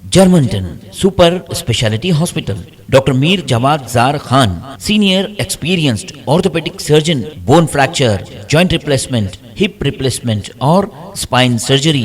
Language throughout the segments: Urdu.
Germantown Super Speciality Hospital. Dr. Mir Jawad Zar Khan, Senior Experienced Orthopedic Surgeon, Bone Fracture, Joint Replacement, Hip Replacement or Spine Surgery.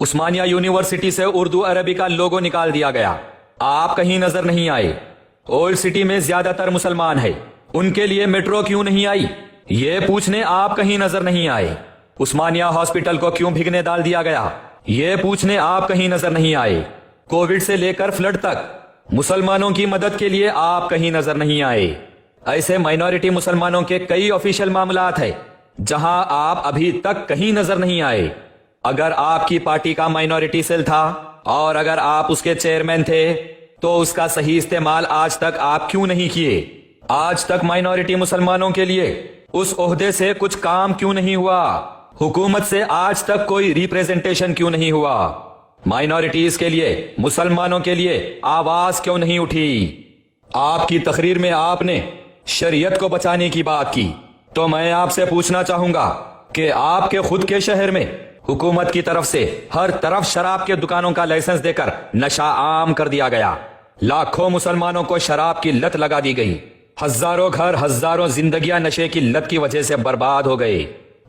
Osmania university سے اردو عربی کا لوگو نکال دیا گیا، آپ کہیں نظر نہیں آئے۔ اولڈ سٹی میں زیادہ تر مسلمان ہیں، ان کے لیے میٹرو کیوں نہیں آئی یہ پوچھنے آپ کہیں نظر نہیں آئے۔ عثمانیہ ہاسپٹل کو کیوں بھگنے ڈال دیا گیا یہ پوچھنے آپ کہیں نظر نہیں آئے۔ کووڈ سے لے کر فلڈ تک مسلمانوں کی مدد کے لیے آپ کہیں نظر نہیں آئے۔ ایسے مائنورٹی مسلمانوں کے کئی آفیشیل معاملات ہیں جہاں آپ ابھی تک کہیں نظر نہیں آئے۔ اگر آپ کی پارٹی کا مائنورٹی سیل تھا اور اگر آپ اس کے چیئرمین تھے تو اس کا صحیح استعمال آج تک آپ کیوں نہیں کیے؟ آج تک مائنورٹی مسلمانوں کے لیے اس عہدے سے کچھ کام کیوں نہیں ہوا؟ حکومت سے آج تک کوئی ریپریزنٹیشن کیوں نہیں ہوا؟ مائنورٹیز کے لیے، مسلمانوں کے لیے آواز کیوں نہیں اٹھی؟ آپ کی تقریر میں آپ نے شریعت کو بچانے کی بات کی، تو میں آپ سے پوچھنا چاہوں گا کہ آپ کے خود کے شہر میں حکومت کی طرف سے ہر طرف شراب کے دکانوں کا لائسنس دے کر نشہ عام کر دیا گیا، لاکھوں مسلمانوں کو شراب کی لت لگا دی گئی، ہزاروں گھر، ہزاروں زندگیاں نشے کی لت کی وجہ سے برباد ہو گئے۔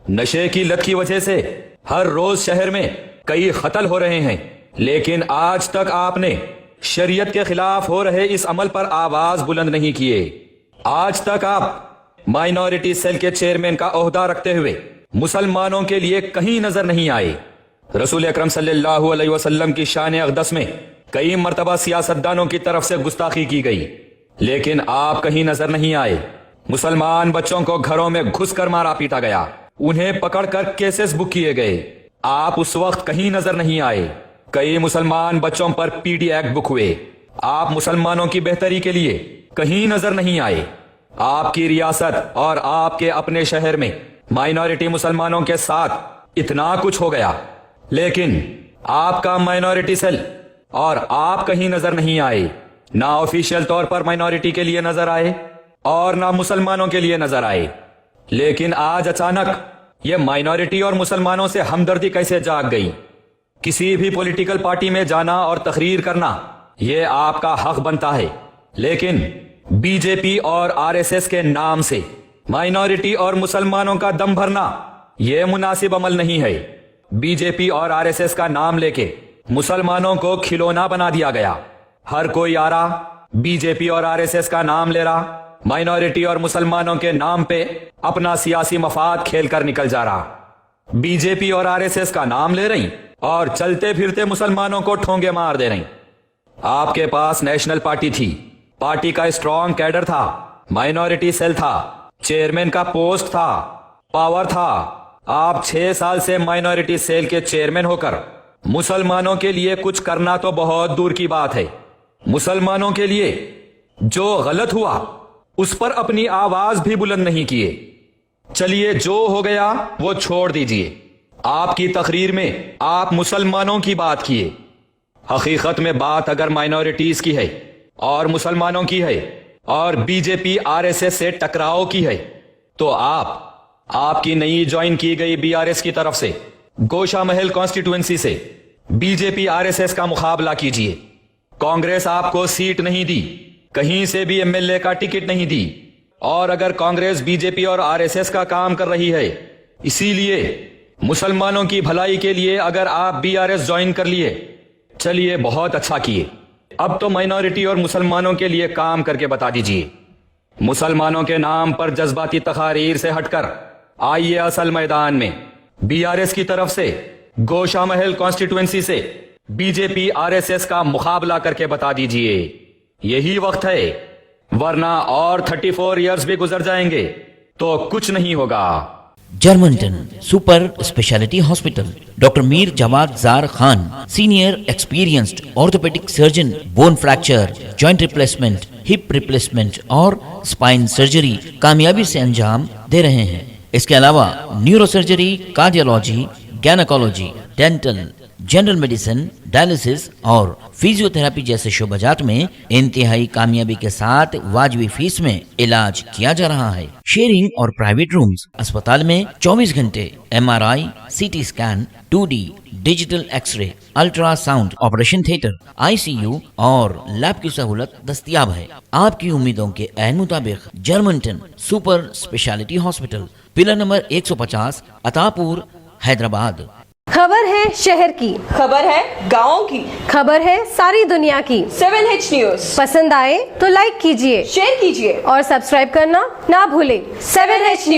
نشے کی لت کی وجہ سے ہر روز شہر میں کئی قتل ہو رہے ہیں، لیکن آج تک آپ نے شریعت کے خلاف ہو رہے اس عمل پر آواز بلند نہیں کیے۔ آج تک آپ مائنورٹی سیل کے چیئرمین کا عہدہ رکھتے ہوئے مسلمانوں کے لیے کہیں نظر نہیں آئے۔ رسول اکرم صلی اللہ علیہ وسلم کی شان اقدس میں کئی مرتبہ سیاستدانوں کی طرف سے گستاخی کی گئی، لیکن آپ کہیں نظر نہیں آئے۔ مسلمان بچوں کو گھروں میں گھس کر مارا پیٹا گیا، انہیں پکڑ کر کیسز بک کیے گئے، آپ اس وقت کہیں نظر نہیں آئے۔ کئی مسلمان بچوں پر پی ڈی ایکٹ بک ہوئے، آپ مسلمانوں کی بہتری کے لیے کہیں نظر نہیں آئے۔ آپ کی ریاست اور آپ کے اپنے شہر میں مائنورٹی مسلمانوں کے ساتھ اتنا کچھ ہو گیا، لیکن آپ کا مائنورٹی سیل اور آپ کہیں نظر نہیں آئے، نہ آفیشیل طور پر مائنورٹی کے لیے نظر آئے اور نہ مسلمانوں کے لیے نظر آئے۔ لیکن آج اچانک یہ مائنورٹی اور مسلمانوں سے ہمدردی کیسے جاگ گئی؟ کسی بھی پولیٹیکل پارٹی میں جانا اور تقریر کرنا یہ آپ کا حق بنتا ہے، لیکن بی جے پی اور آر ایس ایس کے نام سے مائنورٹی اور مسلمانوں کا دم بھرنا یہ مناسب عمل نہیں ہے۔ بی جے پی اور آر ایس ایس کا نام لے کے مسلمانوں کو کھلونا بنا دیا گیا، ہر کوئی آ رہا بی جے پی اور آر ایس ایس کا نام لے رہا، مائنورٹی اور مسلمانوں کے نام پہ اپنا سیاسی مفاد کھیل کر نکل جا رہا۔ بی جے پی اور آر ایس ایس کا نام لے رہی اور چلتے پھرتے مسلمانوں کو ٹھونگے مار دے رہی۔ آپ کے پاس نیشنل پارٹی تھی، پارٹی کا اسٹرانگ کیڈر تھا، مائنورٹی سیل تھا، چیئرمین کا پوسٹ تھا، پاور تھا۔ آپ 6 سال سے مائنورٹی سیل کے چیئرمین ہو کر مسلمانوں کے لیے کچھ کرنا تو بہت دور کی بات ہے، مسلمانوں کے لیے جو غلط ہوا اس پر اپنی آواز بھی بلند نہیں کیے۔ چلیے جو ہو گیا وہ چھوڑ دیجئے، آپ کی تقریر میں آپ مسلمانوں کی بات کیے، حقیقت میں بات اگر مائنورٹیز کی ہے اور مسلمانوں کی ہے اور B J P R S S سے ٹکراؤ کی ہے تو آپ کی نئی جوائن کی گئی بی آر ایس کی طرف سے گوشہ محل کانسٹیٹوئنسی سے B J P R S S کا مقابلہ کیجئے۔ کانگریس آپ کو سیٹ نہیں دی، کہیں سے بھی ایم ایل اے کا ٹکٹ نہیں دی، اور اگر کانگریس بی جے پی اور آر ایس ایس کا کام کر رہی ہے، اسی لیے مسلمانوں کی بھلائی کے لیے اگر آپ بی آر ایس جوائن کر لیے، چلیے بہت اچھا کیے، اب تو مائنورٹی اور مسلمانوں کے لیے کام کر کے بتا دیجئے۔ مسلمانوں کے نام پر جذباتی تقاریر سے ہٹ کر آئیے اصل میدان میں، بی آر ایس کی طرف سے گوشہ محل کانسٹیٹوئنسی سے B J P R S S کا مقابلہ کر کے بتا دیجئے، یہی وقت ہے، ورنہ اور 34 ایئرز بھی گزر جائیں گے تو کچھ نہیں ہوگا۔ جرمنٹن super specialty hospital, doctor Mir Jawad زار Khan, senior experienced orthopaedic surgeon, bone fracture, joint replacement, hip replacement اور اسپائن سرجری کامیابی سے انجام دے رہے ہیں۔ اس کے علاوہ neuro surgery, cardiology, gynaecology, dental, general medicine, dialysis اور فزیو تھراپی جیسے شعبجات میں انتہائی کامیابی کے ساتھ واجبی فیس میں علاج کیا جا رہا ہے۔ شیئرنگ اور پرائیویٹ رومز، اسپتال میں 24 گھنٹے M R I, C T scan, 2D digital X ray, ultrasound, operation theatre, I C U اور لیب کی سہولت دستیاب ہے۔ آپ کی امیدوں کے عین مطابق جرمنٹن super specialty hospital, pillar number 150، عطا پور، حیدرآباد۔ خبر ہے شہر کی، خبر ہے گاؤں کی، خبر ہے ساری دنیا کی۔ 7H نیوز پسند آئے تو لائک کیجئے، شیئر کیجیے اور سبسکرائب کرنا نہ بھولیں۔ 7H news